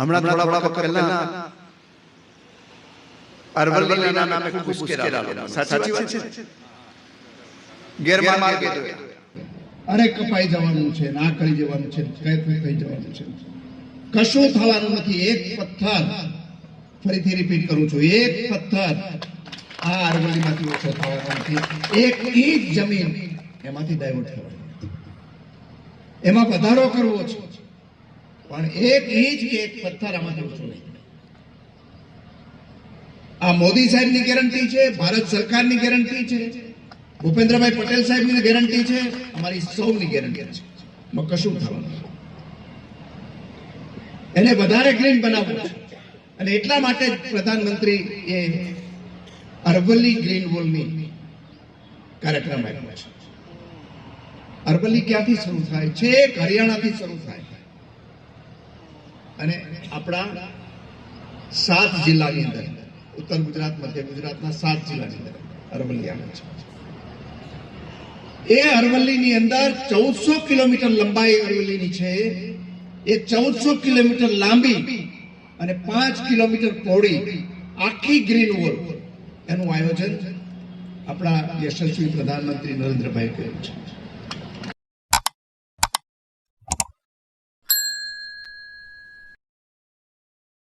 હમણાં થોડા વખત પહેલા અરવલ્લીના નામે ખૂબ ઉશ્કેરાયેલા. સાચી વાત છે. ગેરમાર્ગે દોર્યા. અરે કપાઈ જવાનું છે, ના કરી જવાનું છે, કઈ થઈ જવાનું છે, કશું થવાનું નથી. એક પથ્થર, ફરીથી રિપીટ કરું છું, એક પથ્થર આ અરવલ્લીમાંથી ઓછો થવાનો નથી. એક ઈંચ જમીન એમાંથી ડાયવર્ટ થવાનું, એમાં વધારો કરવો છે, પણ એક ઈંચ કે એક પથ્થર આમાંથી ઓછો નહીં. આ મોદી સાહેબની ગેરંટી છે, ભારત સરકારની ગેરંટી છે, ભૂપેન્દ્રભાઈ પટેલ સાહેબની ગેરંટી છે, અમારી સૌની ગેરંટી છે. એમાં કશું થવાનું, એને વધારે ગ્રીન બનાવવું છે. અને એટલા માટે જ પ્રધાનમંત્રી એ અરવલ્લી ગ્રીન વોલની કાર્યક્રમ આપ્યો છે. અરવલ્લી ક્યાંથી શરૂ થાય છે? હરિયાણાથી શરૂ થાય અને આપણા 7 જિલ્લાની અંદર, ઉત્તર ગુજરાત, મધ્ય ગુજરાતના 7 જિલ્લાની અંદર અરવલ્લી આવે છે. એ અરવલ્લીની અંદર 1400 કિલોમીટર લંબાઈ અરવલ્લીની છે. એ 1400 કિલોમીટર લાંબી અને 5 કિલોમીટર પહોળી આખી ગ્રીન વોલ એનું આયોજન આપણા યશસ્વી પ્રધાનમંત્રી નરેન્દ્રભાઈ કર્યું છે.